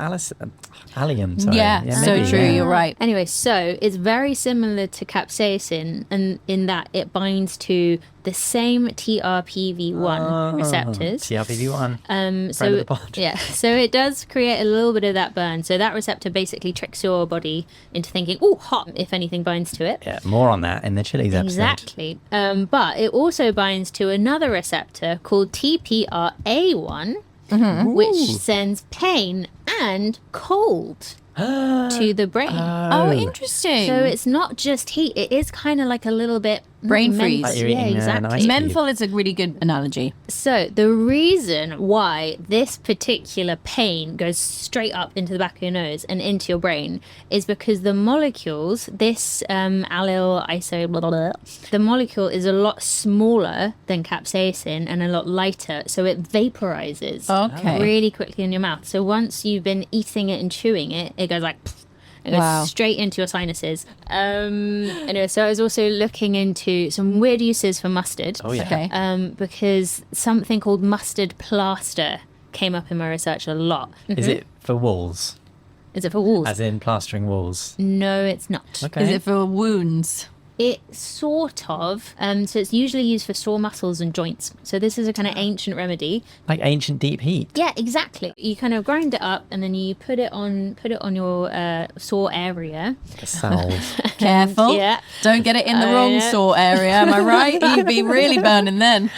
S2: Sorry.
S1: Yeah, so
S2: maybe,
S1: true.
S2: yeah.
S1: You're right.
S3: Anyway, so it's very similar to capsaicin, and in that it binds to the same TRPV1 receptors.
S2: TRPV1.
S3: So
S2: Friend of the pod.
S3: yeah, so it does create a little bit of that burn. So that receptor basically tricks your body into thinking, "Oh, hot!" if anything binds to it.
S2: Yeah, more on that in the Chili's episode.
S3: Exactly. But it also binds to another receptor called TPRA1, which sends pain and cold to the brain.
S1: Oh, interesting.
S3: So it's not just heat; it is kind of like a little bit
S1: Brain freeze.
S2: Like you're
S3: Yeah,
S2: eating an
S3: exactly.
S2: ice cube.
S1: Menthol is a really good analogy.
S3: So the reason why this particular pain goes straight up into the back of your nose and into your brain is because the molecules, this allyl iso, blah, blah, blah, the molecule is a lot smaller than capsaicin and a lot lighter, so it vaporizes
S1: Okay.
S3: really quickly in your mouth. So once you've been eating it and chewing it, it goes like... It goes
S1: Wow.
S3: straight into your sinuses. Anyway, so I was also looking into some weird uses for mustard.
S2: Oh, yeah.
S1: Okay.
S3: Because something called mustard plaster came up in my research a lot.
S2: Is it for walls?
S3: Is it for walls?
S2: As in plastering walls?
S3: No, it's not.
S2: Okay.
S1: Is it for wounds?
S3: It sort of. So it's usually used for sore muscles and joints. So this is a kind of ancient remedy.
S2: Like ancient deep heat?
S3: Yeah, exactly. You kind of grind it up and then you put it on your sore area.
S2: A salve.
S1: Careful.
S3: Yeah.
S1: Don't get it in the
S3: I
S1: wrong
S3: know.
S1: sore area. Am I right? You'd be really burning then.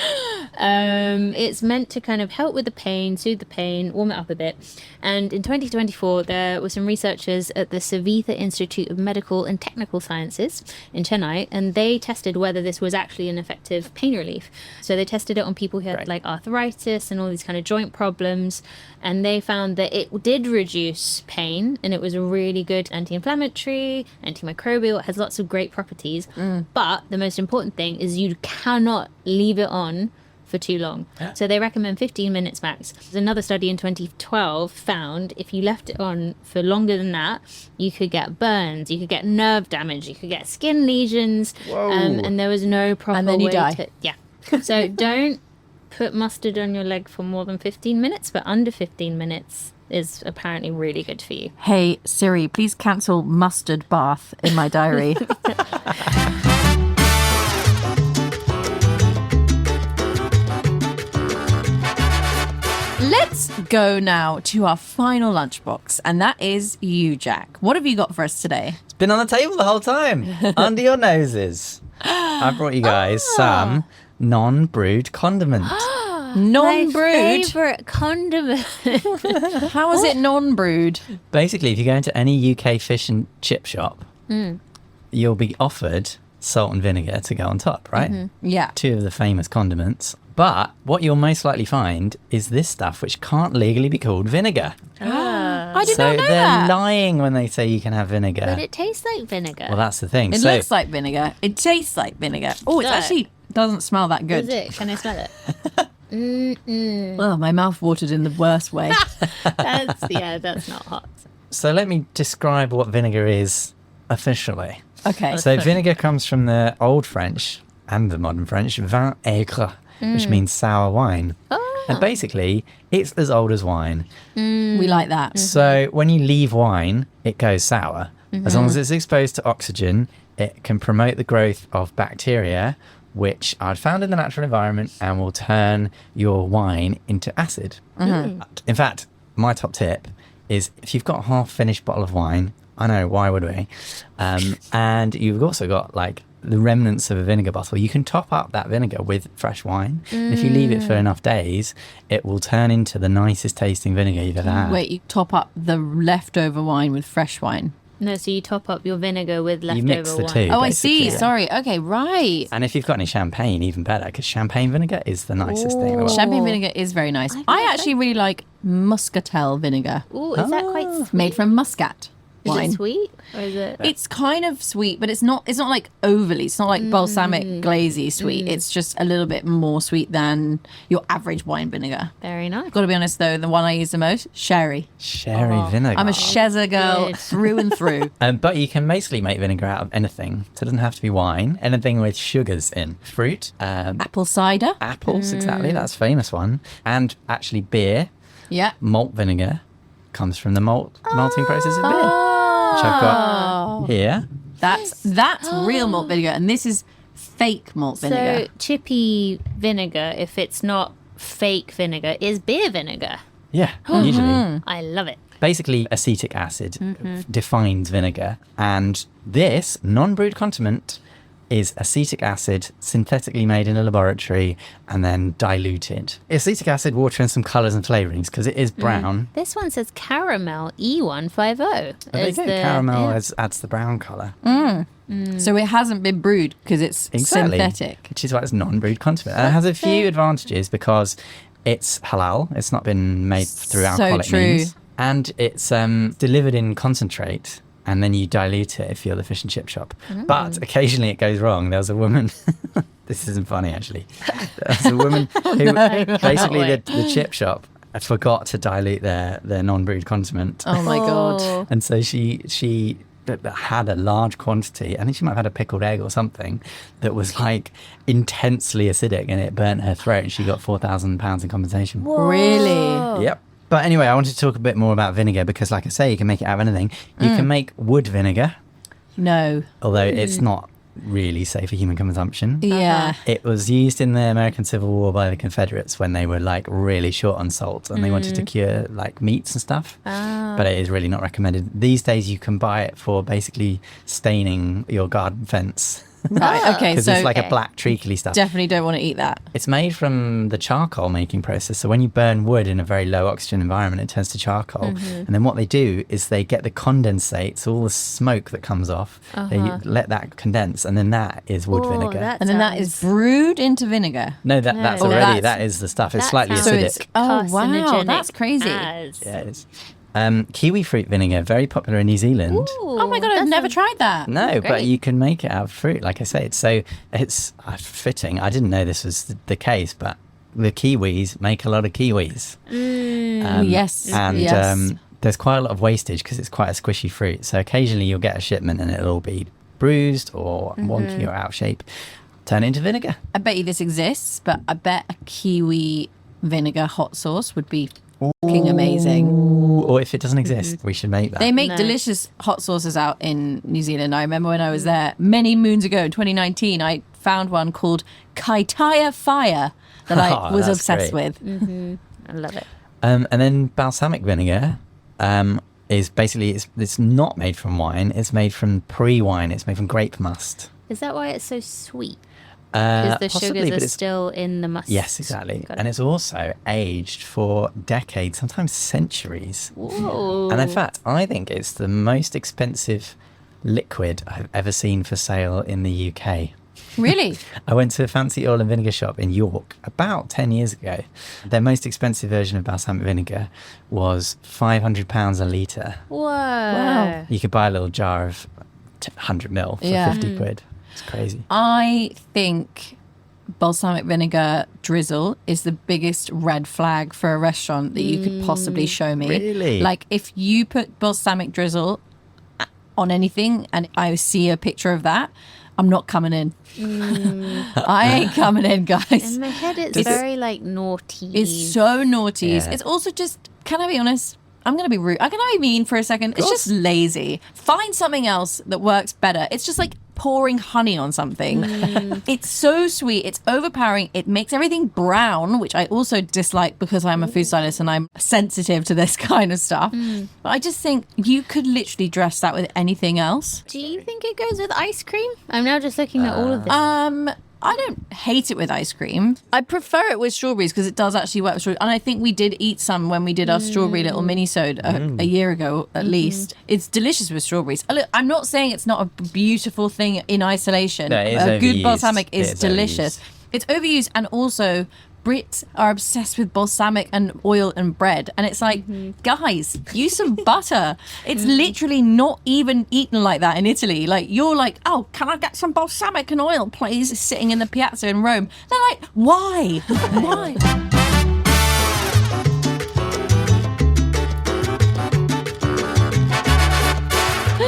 S3: It's meant to kind of help with the pain, soothe the pain, warm it up a bit. And in 2024, there were some researchers at the Savitha Institute of Medical and Technical Sciences in Chennai, and they tested whether this was actually an effective pain relief. So they tested it on people who had
S2: Right.
S3: like arthritis and all these kind of joint problems, and they found that it did reduce pain, and it was a really good anti-inflammatory, antimicrobial. It has lots of great properties. But the most important thing is you cannot leave it on for too long. So they recommend 15 minutes max. There's another study in 2012 found if you left it on for longer than that, you could get burns, you could get nerve damage, you could get skin lesions, and there was no proper
S1: And then you
S3: way
S1: die.
S3: to... Yeah. So don't put mustard on your leg for more than 15 minutes, but under 15 minutes is apparently really good for you.
S1: Hey, Siri, please cancel mustard bath in my diary. Let's go now to our final lunchbox, and that is you, Jack. What have you got for us today?
S2: It's been on the table the whole time. Under your noses. I brought you guys some non-brewed condiment.
S3: My
S1: Non-brewed?
S3: favourite condiment.
S1: How is it non-brewed?
S2: Basically, if you go into any UK fish and chip shop, you'll be offered salt and vinegar to go on top, right?
S1: Yeah.
S2: Two of the famous condiments. But what you'll most likely find is this stuff, which can't legally be called vinegar.
S1: I did
S2: So
S1: not know
S2: they're
S1: that.
S2: lying when they say you can have vinegar.
S3: But it tastes like vinegar.
S2: Well, that's the thing.
S1: It
S2: So
S1: looks like vinegar. It tastes like vinegar. Oh, it
S3: Does it?
S1: actually doesn't smell that good.
S3: Is it? Can I smell it?
S1: Oh, my mouth watered in the worst way.
S3: That's not hot.
S2: So let me describe what vinegar is officially.
S1: Okay.
S2: So vinegar comes from the Old French and the modern French vin aigre, which means sour wine. And basically, it's as old as wine.
S1: We like that.
S2: So when you leave wine, it goes sour. As long as it's exposed to oxygen, it can promote the growth of bacteria, which are found in the natural environment and will turn your wine into acid. In fact, my top tip is if you've got a half-finished bottle of wine, I know, why would we? And you've also got like the remnants of a vinegar bottle, you can top up that vinegar with fresh wine. And if you leave it for enough days, it will turn into the nicest tasting vinegar you've ever had.
S1: Wait, you top up the leftover wine with fresh wine?
S3: No, so you top up your vinegar with leftover
S2: You mix the
S3: wine.
S2: two.
S1: Oh, I see.
S2: basically.
S1: Sorry. Okay, right.
S2: And if you've got any champagne, even better, because champagne vinegar is the nicest thing in the world.
S1: Champagne vinegar is very nice. I actually really like muscatel vinegar,
S3: Ooh, is that quite sweet?
S1: made from muscat
S3: Is
S1: wine.
S3: it sweet? Or is it...
S1: It's kind of sweet, but it's not like overly. It's not like balsamic glazy sweet. It's just a little bit more sweet than your average wine vinegar.
S3: Very nice.
S1: Got to be honest though, the one I use the most, sherry.
S2: Sherry vinegar.
S1: I'm a Shezza girl
S3: good.
S1: through and through.
S2: But you can basically make vinegar out of anything. So it doesn't have to be wine. Anything with sugars in. Fruit,
S1: Apple cider.
S2: apples, exactly. That's a famous one. And actually beer,
S1: Yeah.
S2: malt vinegar comes from the malting process of beer, which I've got here.
S1: That's real malt vinegar, and this is fake malt vinegar.
S3: So chippy vinegar, if it's not fake vinegar, is beer vinegar.
S2: Yeah, usually.
S3: I love it.
S2: Basically, acetic acid defines vinegar. And this non-brewed condiment is acetic acid synthetically made in a laboratory and then diluted. Acetic acid, water, and some colours and flavourings because it is brown.
S3: This one says caramel E150.
S2: There you go. Caramel adds the brown colour.
S1: So it hasn't been brewed because it's
S2: Exactly.
S1: synthetic.
S2: Which is why it's non-brewed condiment. And it has a few advantages because it's halal. It's not been made through
S1: So
S2: alcoholic
S1: true.
S2: means. And it's delivered in concentrate. And then you dilute it if you're the fish and chip shop. But occasionally it goes wrong. There was a woman... this isn't funny, actually. There was a woman who basically the chip shop forgot to dilute their non-brewed condiment.
S1: Oh my god.
S2: And so she had a large quantity. I think she might have had a pickled egg or something that was like intensely acidic, and it burnt her throat, and she got £4,000 in compensation.
S1: Really?
S2: Yep. But anyway, I wanted to talk a bit more about vinegar because, like I say, you can make it out of anything. You can make wood vinegar,
S1: No.
S2: although it's not really safe for human consumption.
S1: Yeah.
S2: It was used in the American Civil War by the Confederates when they were like really short on salt and they wanted to cure like meats and stuff. But it is really not recommended. These days you can buy it for basically staining your garden fence.
S1: Right. Okay.
S2: Because
S1: So
S2: it's like a black treacly stuff.
S1: definitely don't want to eat that.
S2: It's made from the charcoal making process. So when you burn wood in a very low oxygen environment, it turns to charcoal. And then what they do is they get the condensate, so all the smoke that comes off, they let that condense, and then that is wood vinegar.
S1: And then that is brewed into vinegar.
S2: No, that's
S3: Oh,
S2: already,
S1: that's-
S2: that is the stuff. It's
S3: that
S2: slightly
S3: sounds-
S1: So
S2: acidic.
S1: it's oh wow,
S3: carcinogenic
S1: that's crazy.
S3: as.
S2: Yeah, it is. Kiwi fruit vinegar, very popular in New Zealand.
S1: Oh my god, I've never tried that.
S2: No, but
S3: great.
S2: you can make it out of fruit, like I say. It's fitting. I didn't know this was the case, but the Kiwis make a lot of kiwis.
S1: Yes.
S2: And
S1: yes.
S2: there's quite a lot of wastage because it's quite a squishy fruit. So occasionally you'll get a shipment and it'll all be bruised or wonky or out of shape. Turn it into vinegar.
S1: I bet you this exists, but I bet a kiwi vinegar hot sauce would be fucking amazing.
S2: Or if it doesn't exist, we should make that.
S1: They make
S3: No.
S1: delicious hot sauces out in New Zealand. I remember when I was there many moons ago in 2019, I found one called Kaitaia Fire that I
S2: Oh,
S1: was
S2: that's
S1: obsessed
S2: great.
S1: with.
S3: I love it.
S2: And then balsamic vinegar is basically, it's not made from wine. It's made from pre-wine. It's made from grape must.
S3: Is that why it's so sweet? Because the
S2: Possibly,
S3: sugars
S2: but
S3: are
S2: it's-
S3: still in the must.
S2: Yes, exactly.
S3: Got it.
S2: And it's also aged for decades, sometimes centuries.
S3: Whoa.
S2: And in fact, I think it's the most expensive liquid I've ever seen for sale in the UK.
S1: Really?
S2: I went to a fancy oil and vinegar shop in York about 10 years ago. Their most expensive version of balsamic vinegar was £500 a litre.
S3: Whoa.
S1: Wow.
S2: You could buy a little jar of 100 mil for
S1: Yeah.
S2: 50 quid. It's crazy.
S1: I think balsamic vinegar drizzle is the biggest red flag for a restaurant that you could possibly show me.
S2: Really?
S1: Like if you put balsamic drizzle on anything and I see a picture of that, I'm not coming in. I ain't coming in, guys.
S3: In my head, it's very like naughty.
S1: It's so naughty.
S2: Yeah.
S1: It's also just, can I be honest? I'm going to be rude. Can I be mean for a second? It's just lazy. Find something else that works better. It's just like pouring honey on something. It's so sweet. It's overpowering. It makes everything brown, which I also dislike because I'm a food stylist and I'm sensitive to this kind of stuff. But I just think you could literally dress that with anything else.
S3: Do you think it goes with ice cream? I'm now just looking at all of this.
S1: I don't hate it with ice cream. I prefer it with strawberries because it does actually work with strawberries. And I think we did eat some when we did our strawberry little mini-sode a year ago, at least. It's delicious with strawberries. Look, I'm not saying it's not a beautiful thing in isolation.
S2: No, it is
S1: a good
S2: overused.
S1: balsamic is
S2: It's
S1: delicious. It's overused, and also Brits are obsessed with balsamic and oil and bread. And it's like, guys, use some butter. It's literally not even eaten like that in Italy. Like, you're like, oh, can I get some balsamic and oil, please? Sitting in the piazza in Rome. They're like, why? Why?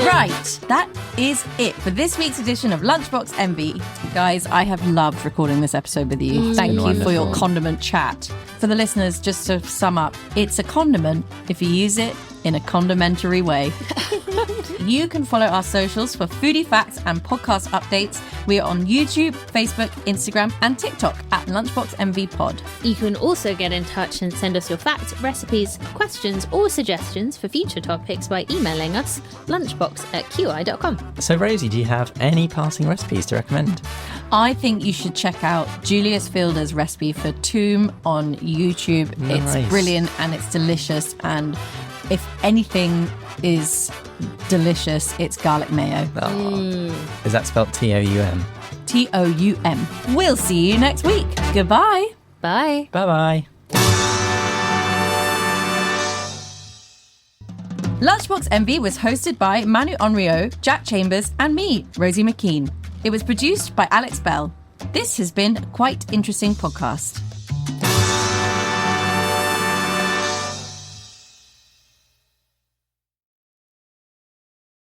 S1: Right, that is it for this week's edition of Lunchbox Envy. Guys, I have loved recording this episode with you. Thank you for your condiment chat. For the listeners, just to sum up, it's a condiment if you use it in a condimentary way. You can follow our socials for foodie facts and podcast updates. We are on YouTube, Facebook, Instagram, and TikTok at Lunchbox Envy Pod.
S3: You can also get in touch and send us your facts, recipes, questions, or suggestions for future topics by emailing us lunchbox@qi.com.
S2: So, Rosie, do you have any passing recipes to recommend?
S1: I think you should check out Julius Fielder's recipe for toom on YouTube.
S2: Nice.
S1: It's brilliant and it's delicious. And if anything is delicious, it's garlic mayo.
S2: Is that spelled T-O-U-M?
S1: Toum. We'll see you next week. Goodbye.
S3: Bye.
S2: Bye-bye.
S1: Lunchbox Envy was hosted by Manu Henriot, Jack Chambers, and me, Rosie MacKean. It was produced by Alex Bell. This has been a Quite Interesting Podcast.